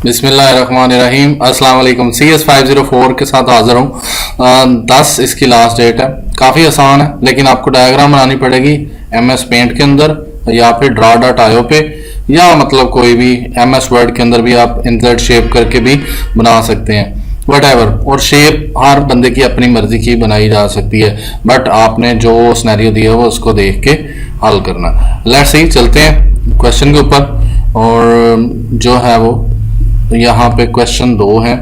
बिस्मिल्लाहिर्रहमानिर्रहीम। अस्सलाम वालेकुम। CS504 के साथ हाजिर हूँ। 10 इसकी लास्ट डेट है। काफ़ी आसान है, लेकिन आपको डायग्राम बनानी पड़ेगी MS पेंट के अंदर या फिर draw.io पे, या मतलब कोई भी MS वर्ड के अंदर भी आप इंसर्ट शेप करके भी बना सकते हैं, वटएवर। और शेप हर बंदे की अपनी मर्जी की बनाई जा सकती है, बट आपने जो सिनेरियो दिया है वो उसको देख के हल करना। लेट्स सी, चलते हैं क्वेश्चन के ऊपर। और जो है वो यहाँ पे क्वेश्चन 2 है।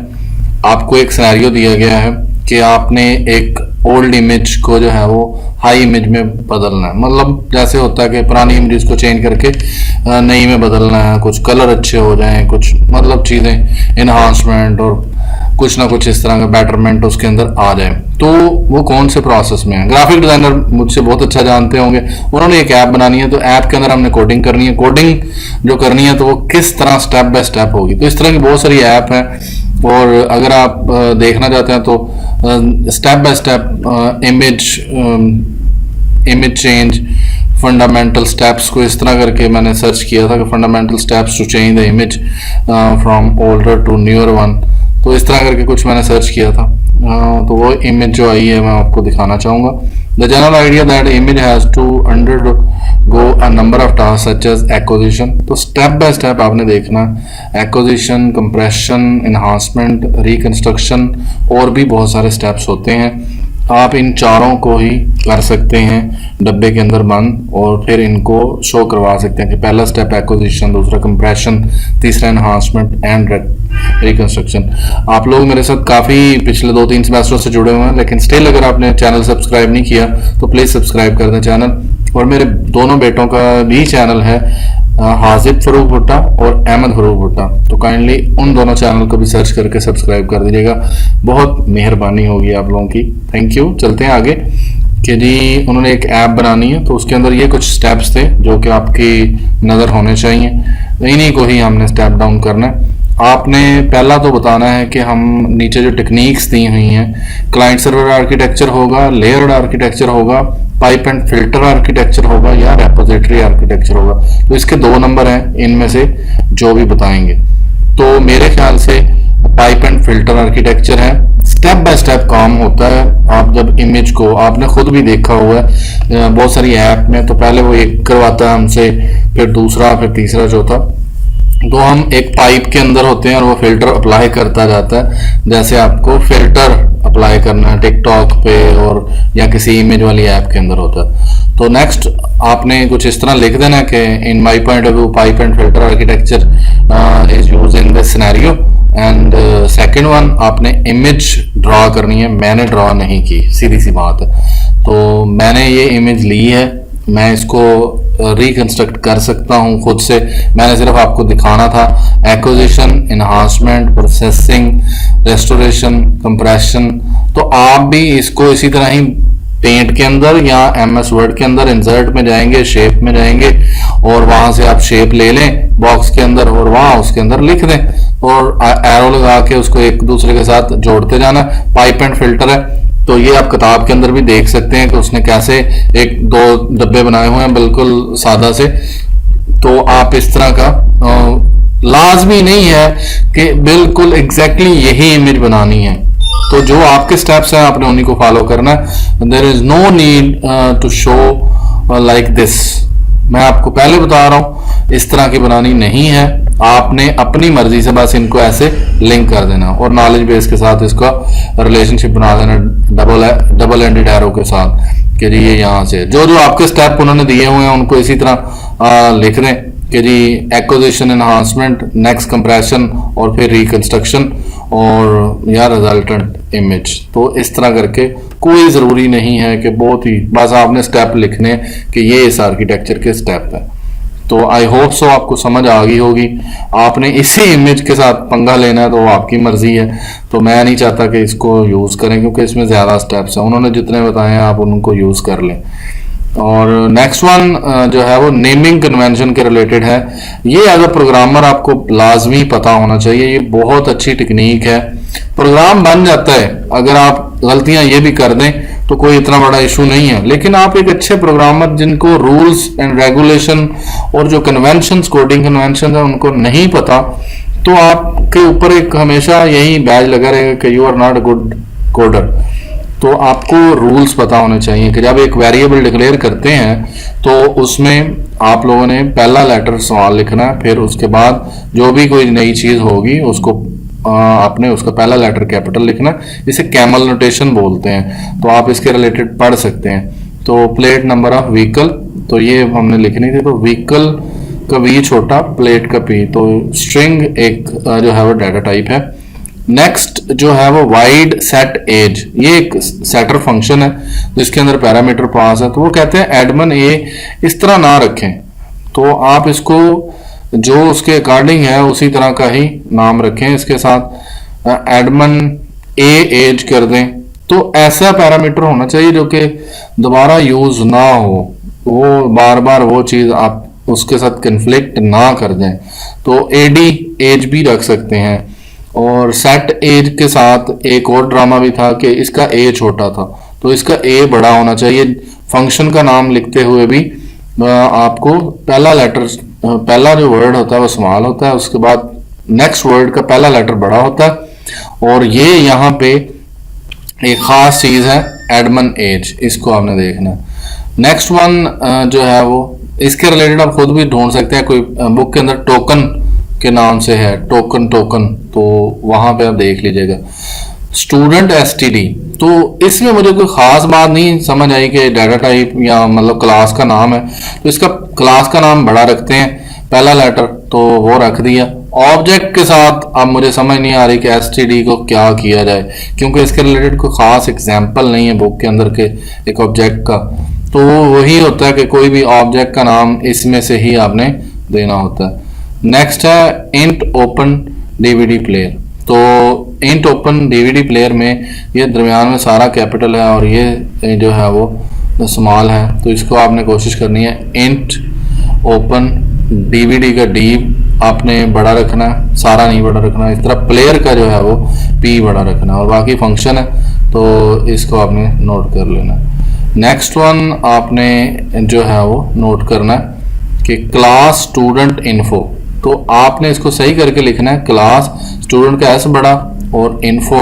आपको एक सिनेरियो दिया गया है कि आपने एक ओल्ड इमेज को जो है वो हाई इमेज में बदलना है। मतलब जैसे होता है कि पुरानी इमेज को चेंज करके नई में बदलना है, कुछ कलर अच्छे हो जाएं, कुछ मतलब चीज़ें इन्हांसमेंट और कुछ ना कुछ इस तरह का बेटरमेंट उसके अंदर आ जाए। तो वो कौन से प्रोसेस में है? ग्राफिक डिजाइनर मुझसे बहुत अच्छा जानते होंगे, उन्होंने एक ऐप बनानी है, तो ऐप के अंदर हमने कोडिंग करनी है। कोडिंग जो करनी है तो वो किस तरह स्टेप बाय स्टेप होगी। तो इस तरह की बहुत सारी ऐप है, और अगर आप देखना चाहते हैं तो step by step image change fundamental steps को इस तरह करके मैंने सर्च किया था कि fundamental steps to change the image from older to newer one. तो इस तरह करके कुछ मैंने सर्च किया था। तो वो इमेज जो आई है मैं आपको दिखाना चाहूँगा। The general idea that image has to undergo a number of task such as acquisition. तो स्टेप बाय स्टेप आपने देखना, एक्विजिशन, कंप्रेशन, इन्हांसमेंट, रिकंस्ट्रक्शन, और भी बहुत सारे स्टेप्स होते हैं। आप इन चारों को ही कर सकते हैं डब्बे के अंदर बंद, और फिर इनको शो करवा सकते हैं कि पहला स्टेप एक्विजिशन, दूसरा कंप्रेशन, तीसरा एनहांसमेंट एंड रिकंस्ट्रक्शन। आप लोग मेरे साथ काफ़ी पिछले 2-3 सेमेस्टरों से जुड़े हुए हैं, लेकिन स्टिल अगर आपने चैनल सब्सक्राइब नहीं किया तो प्लीज़ सब्सक्राइब कर दें चैनल। और मेरे दोनों बेटों का भी चैनल है, हाजिब फरूक भुट्टा और अहमद फरूक भुट्टा। तो काइंडली उन दोनों चैनल को भी सर्च करके सब्सक्राइब कर दीजिएगा, बहुत मेहरबानी होगी आप लोगों की। Thank you. चलते हैं आगे कि जी उन्होंने एक ऐप बनानी है, तो उसके अंदर ये कुछ स्टेप्स थे जो कि आपकी नज़र होने चाहिए। इन्हीं को ही हमने स्टेप डाउन करना है। आपने पहला तो बताना है कि हम नीचे जो टेक्निक्स दी हुई हैं, क्लाइंट सर्वर आर्किटेक्चर होगा, लेयर्ड आर्किटेक्चर होगा, पाइप एंड फिल्टर आर्किटेक्चर होगा, या रेपोजिटरी आर्किटेक्चर होगा। तो इसके 2 नंबर हैं, इनमें से जो भी बताएंगे। तो मेरे ख्याल से पाइप एंड फिल्टर आर्किटेक्चर है। स्टेप बाय स्टेप काम होता है। आप जब इमेज को, आपने खुद भी देखा हुआ है बहुत सारी ऐप में, तो पहले वो एक करवाता है हमसे, फिर दूसरा, फिर तीसरा, चौथा। तो हम एक पाइप के अंदर होते हैं और वो फिल्टर अप्लाई करता जाता है। जैसे आपको फिल्टर अप्लाई करना है टिकटॉक पे और या किसी इमेज वाली ऐप के अंदर होता है। तो नेक्स्ट आपने कुछ इस तरह लिख देना कि in my point of view pipe and filter architecture is used in this scenario. And second one, आपने इमेज ड्रॉ करनी है। मैंने ड्रॉ नहीं की, सीधी सी बात है। तो मैंने ये इमेज ली है, मैं इसको रिकंस्ट्रक्ट कर सकता हूँ खुद से। मैंने सिर्फ आपको दिखाना था acquisition, enhancement, processing, restoration, compression. तो आप भी इसको इसी तरह ही पेंट के अंदर या MS वर्ड के अंदर इंसर्ट में जाएंगे, शेप में जाएंगे, और वहां से आप शेप ले लें बॉक्स के अंदर और वहां उसके अंदर लिख दें, और एरो लगा के उसको एक दूसरे के साथ जोड़ते जाना। पाइप एंड फिल्टर है, तो ये आप किताब के अंदर भी देख सकते हैं कि उसने कैसे 1-2 डब्बे बनाए हुए हैं बिल्कुल सादा से। तो आप इस तरह का लाजमी नहीं है कि बिल्कुल एग्जैक्टली यही इमेज बनानी है। तो जो आपके स्टेप्स हैं आपने उन्हीं को फॉलो करना है। There is no need to show like this. मैं आपको पहले बता रहा हूँ, इस तरह की बनानी नहीं है। आपने अपनी मर्जी से बस इनको ऐसे लिंक कर देना और नॉलेज बेस के साथ इसका रिलेशनशिप बना देना, डबल एंडेड एरो के साथ कि जी ये यहाँ से जो जो आपके स्टेप उन्होंने दिए हुए हैं उनको इसी तरह लिख दें कि जी एक्विजिशन, एनहांसमेंट, नेक्स्ट कंप्रेशन, और फिर रिकंस्ट्रक्शन, और या रिजल्टेंट इमेज। तो इस तरह करके कोई ज़रूरी नहीं है कि बहुत ही, बस आपने स्टेप लिखने कि ये इस आर्किटेक्चर के स्टेप है। तो आई होप सो आपको समझ आ गई होगी। आपने इसी इमेज के साथ पंगा लेना है तो वो आपकी मर्जी है। तो मैं नहीं चाहता कि इसको यूज़ करें, क्योंकि इसमें ज़्यादा स्टेप्स हैं। उन्होंने जितने बताए हैं आप उनको यूज़ कर लें। और नेक्स्ट वन जो है वो नेमिंग कन्वेंशन के रिलेटेड है। ये एज अ प्रोग्रामर आपको लाजमी पता होना चाहिए। ये बहुत अच्छी टेक्निक है। प्रोग्राम बन जाता है, अगर आप गलतियां ये भी कर दें तो कोई इतना बड़ा इशू नहीं है। लेकिन आप एक अच्छे प्रोग्रामर जिनको रूल्स एंड रेगुलेशन और जो कन्वेंशंस, कोडिंग कन्वेंशन है, उनको नहीं पता, तो आपके ऊपर एक हमेशा यही बैज लगा रहेगा कि you are not a good coder. तो आपको रूल्स पता होने चाहिए कि जब एक वेरिएबल डिक्लेयर करते हैं तो उसमें आप लोगों ने पहला लेटर सवाल लिखना है, फिर उसके बाद जो भी कोई नई चीज होगी उसको आपने उसका पहला लेटर कैपिटल लिखना है। इसे कैमल नोटेशन बोलते हैं, तो आप इसके रिलेटेड पढ़ सकते हैं। तो प्लेट नंबर ऑफ व्हीकल, तो ये हमने लिखनी थी। तो व्हीकल का वी छोटा, प्लेट का पी। तो स्ट्रिंग एक जो है वो डाटा टाइप है। नेक्स्ट जो है वो वाइड सेट एज, ये एक सेटर फंक्शन है जिसके अंदर पैरामीटर पास है। तो वो कहते हैं एडमन ए इस तरह ना रखें, तो आप इसको जो उसके अकॉर्डिंग है उसी तरह का ही नाम रखें। इसके साथ एडमन ए एज कर दें। तो ऐसा पैरामीटर होना चाहिए जो कि दोबारा यूज ना हो, वो बार बार वो चीज आप उसके साथ कन्फ्लिक्ट ना कर दें। तो एडी एज भी रख सकते हैं। और सेट एज के साथ एक और ड्रामा भी था कि इसका ए छोटा था, तो इसका ए बड़ा होना चाहिए। फंक्शन का नाम लिखते हुए भी आपको पहला लेटर, पहला जो वर्ड होता है वो स्मॉल होता है, उसके बाद नेक्स्ट वर्ड का पहला लेटर बड़ा होता है। और ये यहाँ पे एक खास चीज है एडमन एज, इसको आपने देखना है। नेक्स्ट वन जो है वो इसके रिलेटेड आप खुद भी ढूंढ सकते हैं, कोई बुक के अंदर टोकन के नाम से है, टोकन टोकन, तो वहां पे आप देख लीजिएगा। स्टूडेंट एसटीडी, तो इसमें मुझे कोई खास बात नहीं समझ आई कि डाटा टाइप या मतलब क्लास का नाम है, तो इसका क्लास का नाम बड़ा रखते हैं, पहला लेटर तो वो रख दिया। ऑब्जेक्ट के साथ अब मुझे समझ नहीं आ रही कि एसटीडी को क्या किया जाए, क्योंकि इसके रिलेटेड कोई खास एग्जाम्पल नहीं है बुक के अंदर के एक ऑब्जेक्ट का। तो वही होता है कि कोई भी ऑब्जेक्ट का नाम इसमें से ही आपने देना होता है। नेक्स्ट है इंट ओपन डीवीडी प्लेयर। तो इंट ओपन डीवीडी प्लेयर में ये दरमियान में सारा कैपिटल है और ये जो है वो स्मॉल है, तो इसको आपने कोशिश करनी है इंट ओपन डीवीडी का डी आपने बड़ा रखना है, सारा नहीं बड़ा रखना। इस तरह प्लेयर का जो है वो पी बड़ा रखना है, और बाकी फंक्शन है तो इसको आपने नोट कर लेना। नेक्स्ट वन आपने जो है वो नोट करना है कि क्लास स्टूडेंट इन्फो, तो आपने इसको सही करके लिखना है, क्लास स्टूडेंट का एस बड़ा और इन्फो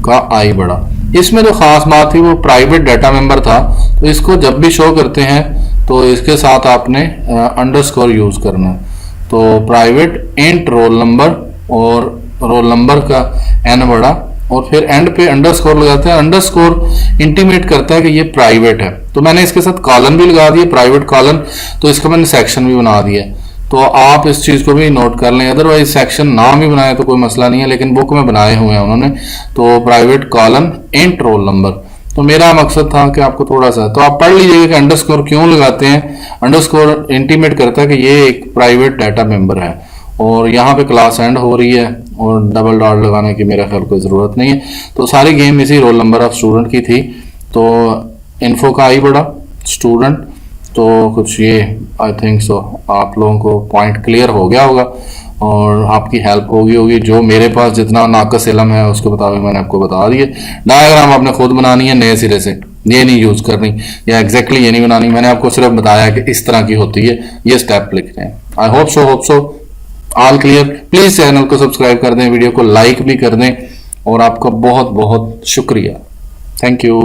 का आई बड़ा। इसमें जो खास बात थी वो प्राइवेट डाटा मेंबर था, तो इसको जब भी शो करते हैं तो इसके साथ आपने अंडरस्कोर यूज करना है। तो प्राइवेट इंट रोल नंबर और रोल नंबर का एन बड़ा, और फिर एंड पे अंडरस्कोर लगाते हैं। अंडरस्कोर इंटीमेट करता है कि ये प्राइवेट है, तो मैंने इसके साथ कॉलन भी लगा दिया, प्राइवेट कॉलन, तो इसका मैंने सेक्शन भी बना दिया। तो आप इस चीज को भी नोट कर लें, अदरवाइज सेक्शन नाम ही बनाए तो कोई मसला नहीं है, लेकिन बुक में बनाए हुए हैं उन्होंने। तो private colon int roll number, तो मेरा मकसद था कि आपको थोड़ा सा, तो आप पढ़ लीजिएगा कि अंडरस्कोर क्यों लगाते हैं। अंडरस्कोर इंटीमेट करता है कि ये एक प्राइवेट डाटा मेंबर है, और यहाँ पे क्लास एंड हो रही है और डबल डॉट लगाने की मेरा ख्याल कोई ज़रूरत नहीं है। तो सारी गेम इसी रोल नंबर ऑफ स्टूडेंट की थी। तो इन्फो का आई बड़ा, स्टूडेंट, तो कुछ ये आई थिंक सो आप लोगों को पॉइंट क्लियर हो गया होगा और आपकी हेल्प होगी। जो मेरे पास जितना नाकस इल्म है उसके मुताबिक मैंने आपको बता दिए। डायग्राम आपने खुद बनानी है नए सिरे से, ये नहीं यूज करनी या एग्जैक्टली ये नहीं बनानी, मैंने आपको सिर्फ बताया कि इस तरह की होती है, ये स्टेप लिखते हैं। I hope so all clear. Please channel को सब्सक्राइब कर दें, वीडियो को लाइक भी कर दें, और आपका बहुत बहुत शुक्रिया। Thank you.